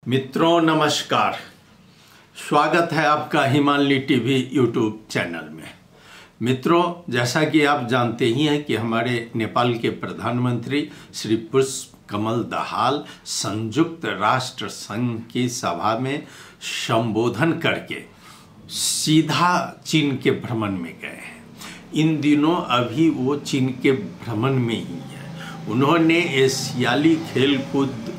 मित्रों नमस्कार, स्वागत है आपका हिमालय टीवी यूट्यूब चैनल में। मित्रों, जैसा कि आप जानते ही हैं कि हमारे नेपाल के प्रधानमंत्री श्री पुष्प कमल दाहाल संयुक्त राष्ट्र संघ की सभा में संबोधन करके सीधा चीन के भ्रमण में गए हैं। इन दिनों अभी वो चीन के भ्रमण में ही है। उन्होंने एशियाई खेलकूद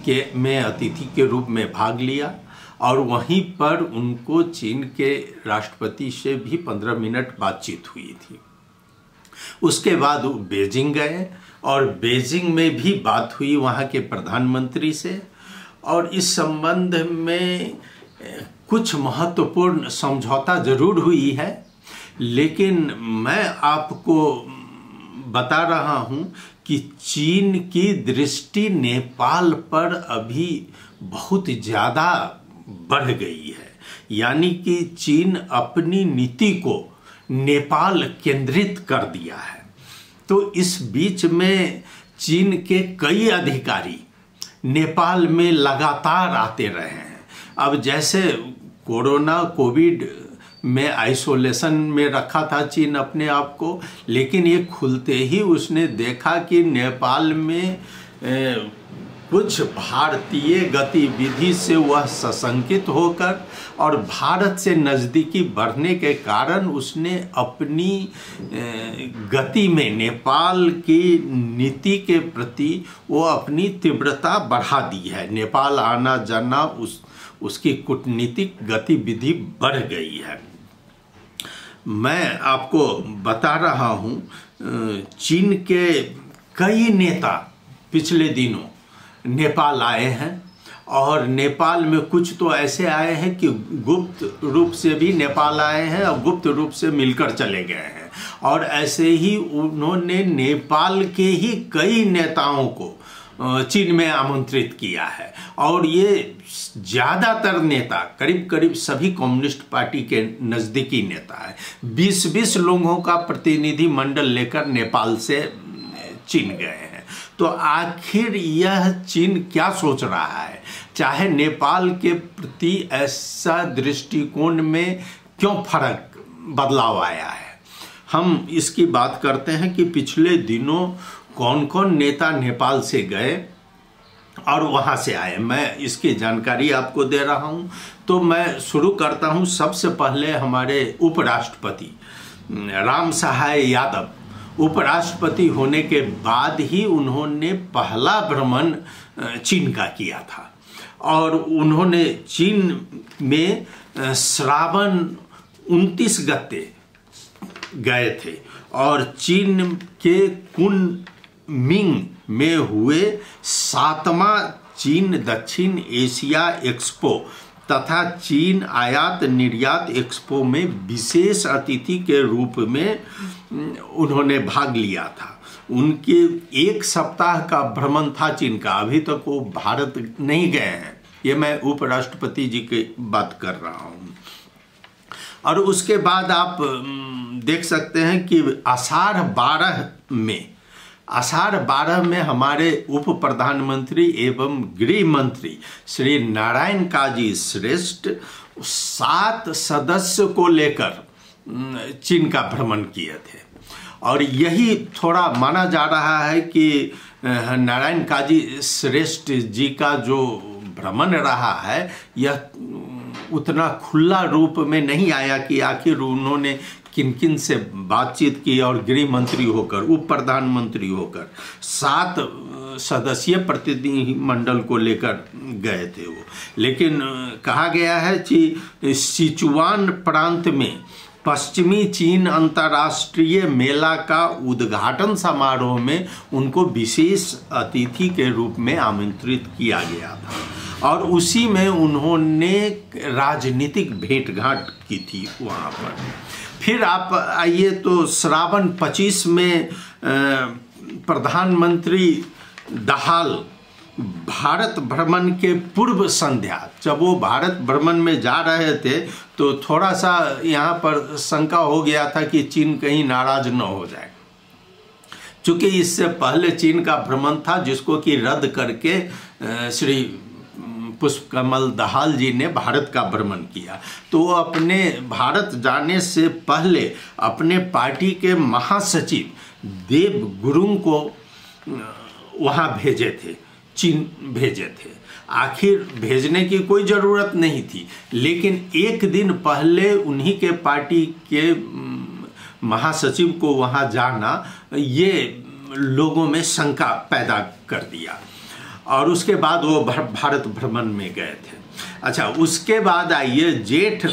में अतिथि के रूप में भाग लिया और वहीं पर उनको चीन के राष्ट्रपति से भी 15 मिनट बातचीत हुई थी। उसके बाद वो बीजिंग गए और बीजिंग में भी बात हुई वहाँ के प्रधानमंत्री से, और इस संबंध में कुछ महत्वपूर्ण समझौता जरूर हुई है, लेकिन मैं आपको बता रहा हूँ कि चीन की दृष्टि नेपाल पर अभी बहुत ज़्यादा बढ़ गई है। यानी कि चीन अपनी नीति को नेपाल केंद्रित कर दिया है। तो इस बीच में चीन के कई अधिकारी नेपाल में लगातार आते रहे हैं। अब जैसे कोविड में आइसोलेशन में रखा था चीन अपने आप को, लेकिन ये खुलते ही उसने देखा कि नेपाल में कुछ भारतीय गतिविधि से वह सशंकित होकर और भारत से नज़दीकी बढ़ने के कारण उसने अपनी गति में नेपाल की नीति के प्रति वो अपनी तीव्रता बढ़ा दी है। नेपाल आना जाना उसकी कूटनीतिक गतिविधि बढ़ गई है। मैं आपको बता रहा हूँ, चीन के कई नेता पिछले दिनों नेपाल आए हैं, और नेपाल में कुछ तो ऐसे आए हैं कि गुप्त रूप से भी नेपाल आए हैं और गुप्त रूप से मिलकर चले गए हैं। और ऐसे ही उन्होंने नेपाल के ही कई नेताओं को चीन में आमंत्रित किया है, और ये ज़्यादातर नेता करीब करीब सभी कम्युनिस्ट पार्टी के नज़दीकी नेता है। 20-20 लोगों का प्रतिनिधि मंडल लेकर नेपाल से चीन गए हैं। तो आखिर यह चीन क्या सोच रहा है? चाहे नेपाल के प्रति ऐसा दृष्टिकोण में क्यों फर्क बदलाव आया है? हम इसकी बात करते हैं कि पिछले दिनों कौन कौन नेता नेपाल से गए और वहाँ से आए। मैं इसकी जानकारी आपको दे रहा हूँ। तो मैं शुरू करता हूँ। सबसे पहले हमारे उपराष्ट्रपति राम सहाय यादव उपराष्ट्रपति होने के बाद ही उन्होंने पहला भ्रमण चीन का किया था, और उन्होंने चीन में श्रावण 29 गते गए थे और चीन के कुनमिंग में हुए 7वां चीन दक्षिण एशिया एक्सपो तथा चीन आयात निर्यात एक्सपो में विशेष अतिथि के रूप में उन्होंने भाग लिया था। उनके 1 सप्ताह का भ्रमण था चीन का। अभी तक वो भारत नहीं गए हैं। ये मैं उपराष्ट्रपति जी की बात कर रहा हूँ। और उसके बाद आप देख सकते हैं कि आषाढ़ 12 में हमारे उप प्रधानमंत्री एवं गृह मंत्री श्री नारायण काजी श्रेष्ठ 7 सदस्य को लेकर चीन का भ्रमण किए थे। और यही थोड़ा माना जा रहा है कि नारायण काजी श्रेष्ठ जी का जो भ्रमण रहा है यह उतना खुला रूप में नहीं आया कि आखिर उन्होंने किन किन से बातचीत की, और गृह मंत्री होकर उप प्रधानमंत्री होकर 7 सदस्यीय प्रतिनिधि मंडल को लेकर गए थे वो। लेकिन कहा गया है कि सिचुआन प्रांत में पश्चिमी चीन अंतर्राष्ट्रीय मेला का उद्घाटन समारोह में उनको विशेष अतिथि के रूप में आमंत्रित किया गया था, और उसी में उन्होंने राजनीतिक भेंटघाट की थी वहाँ पर। फिर आप आइए तो श्रावण 25 में प्रधानमंत्री दाहाल भारत भ्रमण के पूर्व संध्या, जब वो भारत भ्रमण में जा रहे थे तो थोड़ा सा यहाँ पर शंका हो गया था कि चीन कहीं नाराज न हो जाए, चूँकि इससे पहले चीन का भ्रमण था जिसको कि रद्द करके श्री पुष्पकमल दाहाल जी ने भारत का भ्रमण किया। तो वो अपने भारत जाने से पहले अपने पार्टी के महासचिव देव गुरुंग को वहाँ भेजे थे, चीन भेजे थे। आखिर भेजने की कोई ज़रूरत नहीं थी, लेकिन एक दिन पहले उन्हीं के पार्टी के महासचिव को वहाँ जाना ये लोगों में शंका पैदा कर दिया और उसके बाद वो भारत भ्रमण में गए थे। अच्छा, उसके बाद आइए जेठ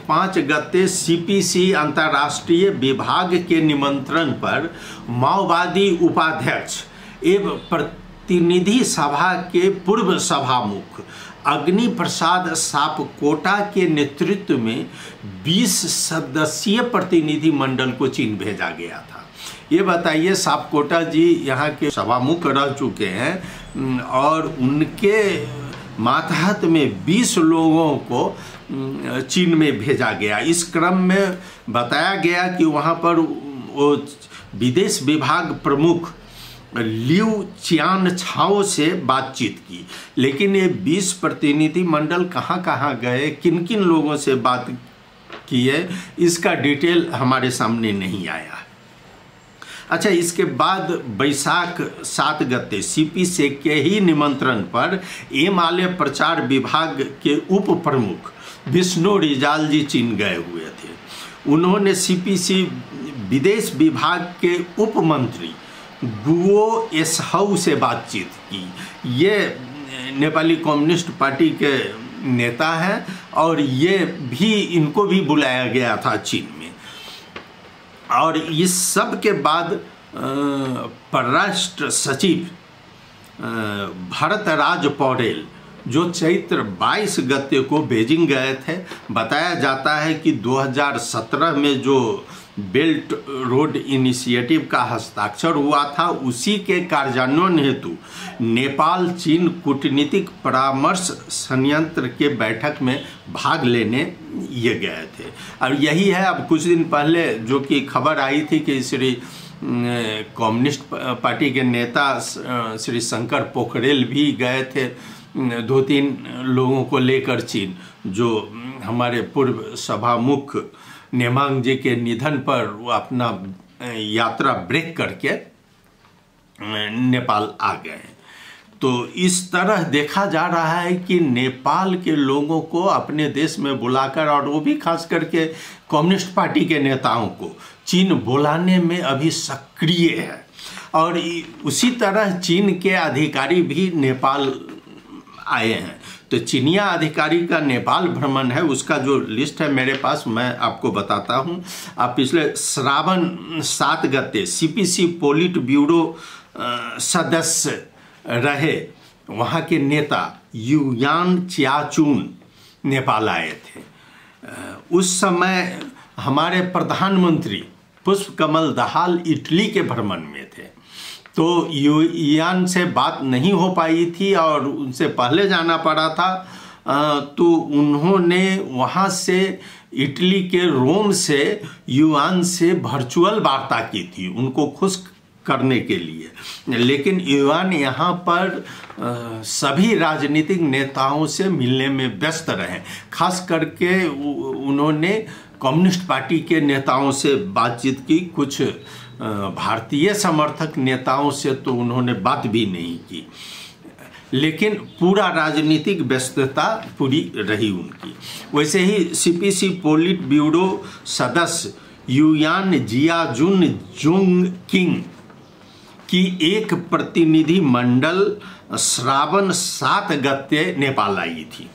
5 गते सीपीसी अंतर्राष्ट्रीय विभाग के निमंत्रण पर माओवादी उपाध्यक्ष एवं प्रतिनिधि सभा के पूर्व सभामुख अग्नि प्रसाद सापकोटा के नेतृत्व में 20 सदस्यीय प्रतिनिधि मंडल को चीन भेजा गया था। ये बताइए, सापकोटा जी यहाँ के सभामुख रह चुके हैं और उनके मातहत में 20 लोगों को चीन में भेजा गया। इस क्रम में बताया गया कि वहाँ पर वो विदेश विभाग प्रमुख लियू चियान छाओ से बातचीत की, लेकिन ये 20 प्रतिनिधि मंडल कहाँ कहाँ गए, किन किन लोगों से बात किए, इसका डिटेल हमारे सामने नहीं आया। अच्छा, इसके बाद बैसाख 7 गते सीपीसी के ही निमंत्रण पर एमआलए प्रचार विभाग के उप प्रमुख विष्णु रिजाल जी चीन गए हुए थे। उन्होंने सीपीसी विदेश विभाग के उप मंत्री गुओ एसहाउ से बातचीत की। ये नेपाली कम्युनिस्ट पार्टी के नेता हैं और ये भी, इनको भी बुलाया गया था चीन में। और इस सब के बाद परराष्ट्र सचिव भरतराज पौडेल जो चैत्र 22 गते को बीजिंग गए थे। बताया जाता है कि 2017 में जो बेल्ट रोड इनिशिएटिव का हस्ताक्षर हुआ था, उसी के कार्यान्वयन हेतु नेपाल चीन कूटनीतिक परामर्श संयंत्र के बैठक में भाग लेने ये गए थे। और यही है, अब कुछ दिन पहले जो कि खबर आई थी कि श्री कम्युनिस्ट पार्टी के नेता श्री शंकर पोखरेल भी गए थे 2-3 लोगों को लेकर चीन, जो हमारे पूर्व सभामुख नेमांग जी के निधन पर वो अपना यात्रा ब्रेक करके नेपाल आ गए। तो इस तरह देखा जा रहा है कि नेपाल के लोगों को अपने देश में बुलाकर, और वो भी खास करके कम्युनिस्ट पार्टी के नेताओं को चीन बुलाने में अभी सक्रिय है। और उसी तरह चीन के अधिकारी भी नेपाल आए हैं। तो चीनिया अधिकारी का नेपाल भ्रमण है, उसका जो लिस्ट है मेरे पास, मैं आपको बताता हूँ। आप पिछले श्रावण 7 गते सीपीसी पोलिट ब्यूरो सदस्य रहे वहाँ के नेता युयान चियाचुन नेपाल आए थे। उस समय हमारे प्रधानमंत्री पुष्पकमल दाहाल इटली के भ्रमण में थे। तो युयान से बात नहीं हो पाई थी और उनसे पहले जाना पड़ा था। तो उन्होंने वहाँ से इटली के रोम से युआन से वर्चुअल वार्ता की थी उनको खुश करने के लिए। लेकिन युआन यहाँ पर सभी राजनीतिक नेताओं से मिलने में व्यस्त रहे। खास करके उन्होंने कम्युनिस्ट पार्टी के नेताओं से बातचीत की, कुछ भारतीय समर्थक नेताओं से तो उन्होंने बात भी नहीं की। लेकिन पूरा राजनीतिक व्यस्तता पूरी रही उनकी। वैसे ही सीपीसी पोलिट ब्यूरो सदस्य युयान जियाजुन जोंग किंग की एक प्रतिनिधि मंडल श्रावण 7 गते नेपाल आई थी।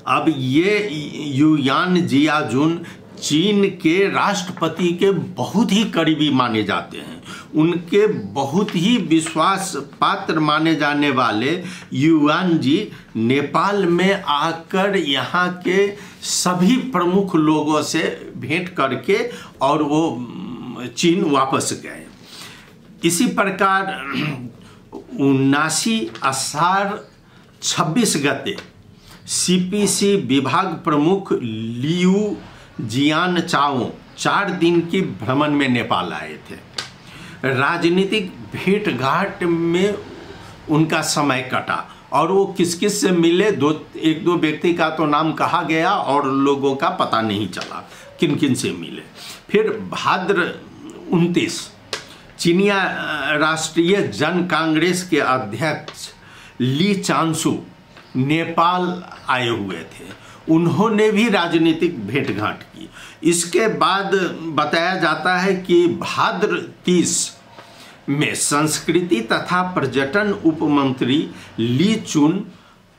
अब ये युयान जियाजुन चीन के राष्ट्रपति के बहुत ही करीबी माने जाते हैं। उनके बहुत ही विश्वास पात्र माने जाने वाले युआन जी नेपाल में आकर यहाँ के सभी प्रमुख लोगों से भेंट करके और वो चीन वापस गए। इसी प्रकार 79 आषाढ़ 26 गते सीपीसी विभाग प्रमुख लियू जियान चाओ 4 दिन की भ्रमण में नेपाल आए थे। राजनीतिक भेंटघाट में उनका समय कटा। और वो किस किस से मिले, एक दो व्यक्ति का तो नाम कहा गया और लोगों का पता नहीं चला किन किन से मिले। फिर भाद्र 29 चीनिया राष्ट्रीय जन कांग्रेस के अध्यक्ष ली चांसू नेपाल आए हुए थे, उन्होंने भी राजनीतिक भेंटघाट की। इसके बाद बताया जाता है कि भाद्र 30 में संस्कृति तथा पर्यटन उपमंत्री ली चुन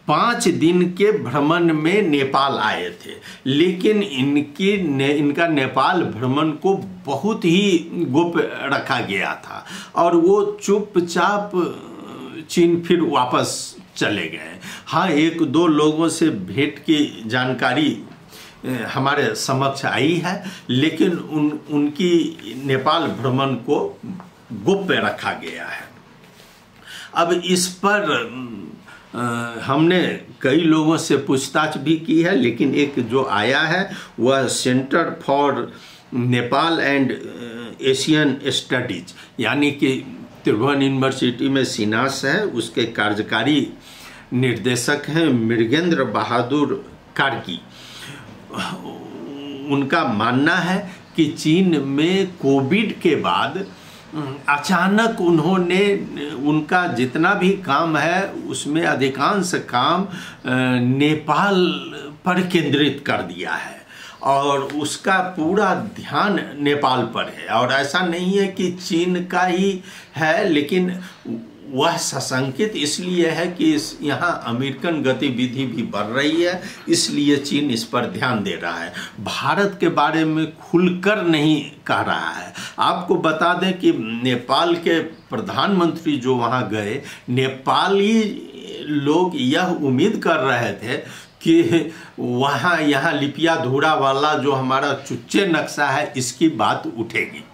5 दिन के भ्रमण में नेपाल आए थे, लेकिन इनका नेपाल भ्रमण को बहुत ही गोप्य रखा गया था और वो चुपचाप चीन फिर वापस चले गए। हाँ, एक दो लोगों से भेंट की जानकारी हमारे समक्ष आई है, लेकिन उनकी नेपाल भ्रमण को गोप्य रखा गया है। अब इस पर हमने कई लोगों से पूछताछ भी की है, लेकिन एक जो आया है वह centre for Nepal and Asian studies यानी कि त्रिभुवन यूनिवर्सिटी में सिनास है, उसके कार्यकारी निर्देशक हैं मृगेंद्र बहादुर कार्की। उनका मानना है कि चीन में कोविड के बाद अचानक उन्होंने उनका जितना भी काम है उसमें अधिकांश काम नेपाल पर केंद्रित कर दिया है और उसका पूरा ध्यान नेपाल पर है। और ऐसा नहीं है कि चीन का ही है, लेकिन वह सशंकित इसलिए है कि यहाँ अमेरिकन गतिविधि भी बढ़ रही है, इसलिए चीन इस पर ध्यान दे रहा है। भारत के बारे में खुलकर नहीं कह रहा है। आपको बता दें कि नेपाल के प्रधानमंत्री जो वहाँ गए, नेपाली लोग यह उम्मीद कर रहे थे कि वहाँ यहाँ लिपिया धूरा वाला जो हमारा चुच्चे नक्शा है इसकी बात उठेगी,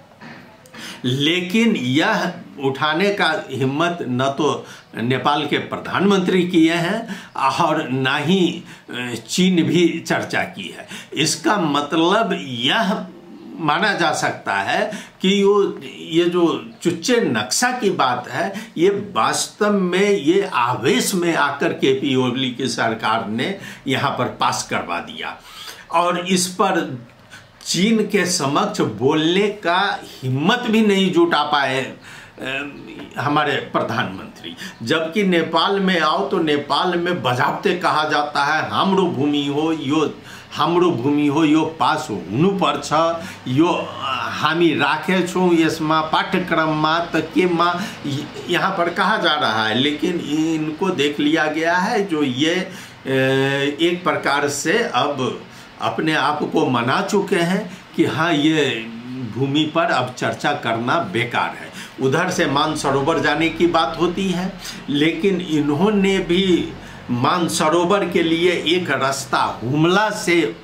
लेकिन यह उठाने का हिम्मत न तो नेपाल के प्रधानमंत्री किए हैं और न ही चीन भी चर्चा की है। इसका मतलब यह माना जा सकता है कि ये जो चुच्चे नक्शा की बात है, ये वास्तव में ये आवेश में आकर केपी ओली की सरकार ने यहाँ पर पास करवा दिया और इस पर चीन के समक्ष बोलने का हिम्मत भी नहीं जुटा पाए हमारे प्रधानमंत्री। जबकि नेपाल में आओ तो नेपाल में बजावते कहा जाता है हाम्रो भूमि हो यो पास हुनु पर्छ, यो हामी राखेछौँ यसमा पाठ्यक्रममा त केमा यहाँ पर कहा जा रहा है। लेकिन इनको देख लिया गया है जो ये एक प्रकार से अब अपने आप को मना चुके हैं कि हाँ, ये भूमि पर अब चर्चा करना बेकार है। उधर से मानसरोवर जाने की बात होती है, लेकिन इन्होंने भी मानसरोवर के लिए एक रास्ता हुमला से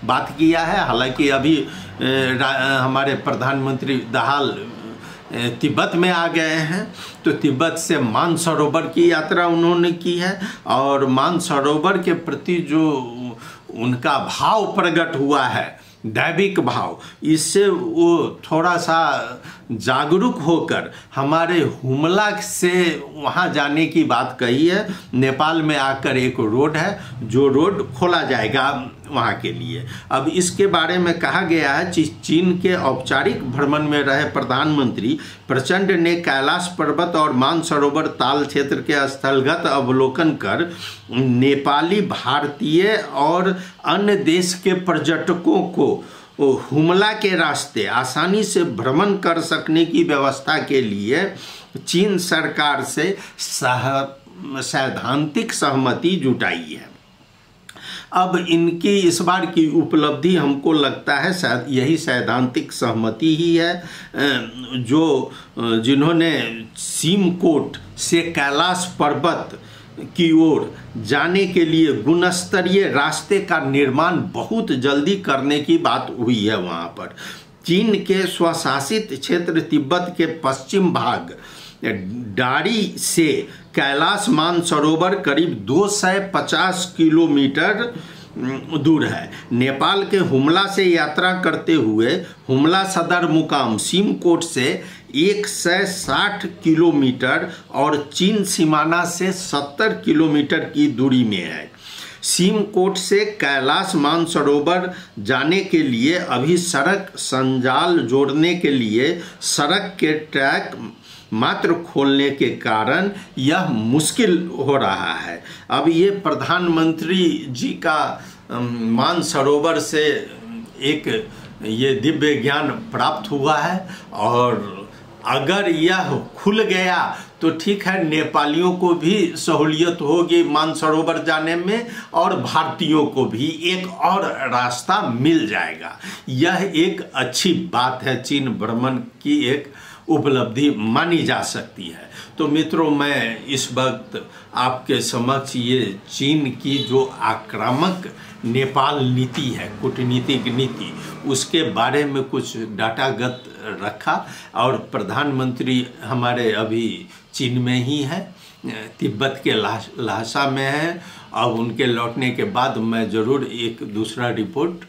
बात किया है। हालांकि अभी हमारे प्रधानमंत्री दाहाल तिब्बत में आ गए हैं, तो तिब्बत से मानसरोवर की यात्रा उन्होंने की है और मानसरोवर के प्रति जो उनका भाव प्रकट हुआ है, दैविक भाव, इससे वो थोड़ा सा जागरूक होकर हमारे हुमला से वहाँ जाने की बात कही है। नेपाल में आकर एक रोड है, जो रोड खोला जाएगा वहाँ के लिए। अब इसके बारे में कहा गया है कि चीन के औपचारिक भ्रमण में रहे प्रधानमंत्री प्रचंड ने कैलाश पर्वत और मानसरोवर ताल क्षेत्र के स्थलगत अवलोकन कर नेपाली, भारतीय और अन्य देश के पर्यटकों को हुमला के रास्ते आसानी से भ्रमण कर सकने की व्यवस्था के लिए चीन सरकार से सैद्धांतिक सहमति जुटाई है। अब इनकी इस बार की उपलब्धि हमको लगता है शायद यही सैद्धांतिक सहमति ही है, जिन्होंने सिमकोट से कैलाश पर्वत की ओर जाने के लिए गुणस्तरीय रास्ते का निर्माण बहुत जल्दी करने की बात हुई है। वहाँ पर चीन के स्वशासित क्षेत्र तिब्बत के पश्चिम भाग डारी से कैलाश मानसरोवर करीब 250 किलोमीटर दूर है। नेपाल के हुमला से यात्रा करते हुए हुमला सदर मुकाम सिमकोट से 160 किलोमीटर और चीन सीमाना से 70 किलोमीटर की दूरी में है। सिमकोट से कैलाश मानसरोवर जाने के लिए अभी सड़क संजाल जोड़ने के लिए सड़क के ट्रैक मात्र खोलने के कारण यह मुश्किल हो रहा है। अब ये प्रधानमंत्री जी का मानसरोवर से एक ये दिव्य ज्ञान प्राप्त हुआ है, और अगर यह खुल गया तो ठीक है, नेपालियों को भी सहूलियत होगी मानसरोवर जाने में और भारतीयों को भी एक और रास्ता मिल जाएगा। यह एक अच्छी बात है, चीन भ्रमण की एक उपलब्धि मानी जा सकती है। तो मित्रों, मैं इस वक्त आपके समक्ष ये चीन की जो आक्रामक नेपाल नीति है, कूटनीतिक नीति, उसके बारे में कुछ डाटागत रखा। और प्रधानमंत्री हमारे अभी चीन में ही है, तिब्बत के ल्हासा में है। अब उनके लौटने के बाद मैं ज़रूर एक दूसरा रिपोर्ट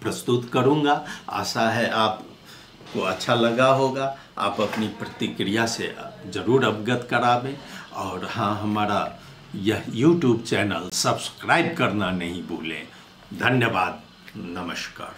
प्रस्तुत करूंगा। आशा है आपको अच्छा लगा होगा। आप अपनी प्रतिक्रिया से ज़रूर अवगत करावें। और हाँ, हमारा यह YouTube चैनल सब्सक्राइब करना नहीं भूलें। धन्यवाद, नमस्कार।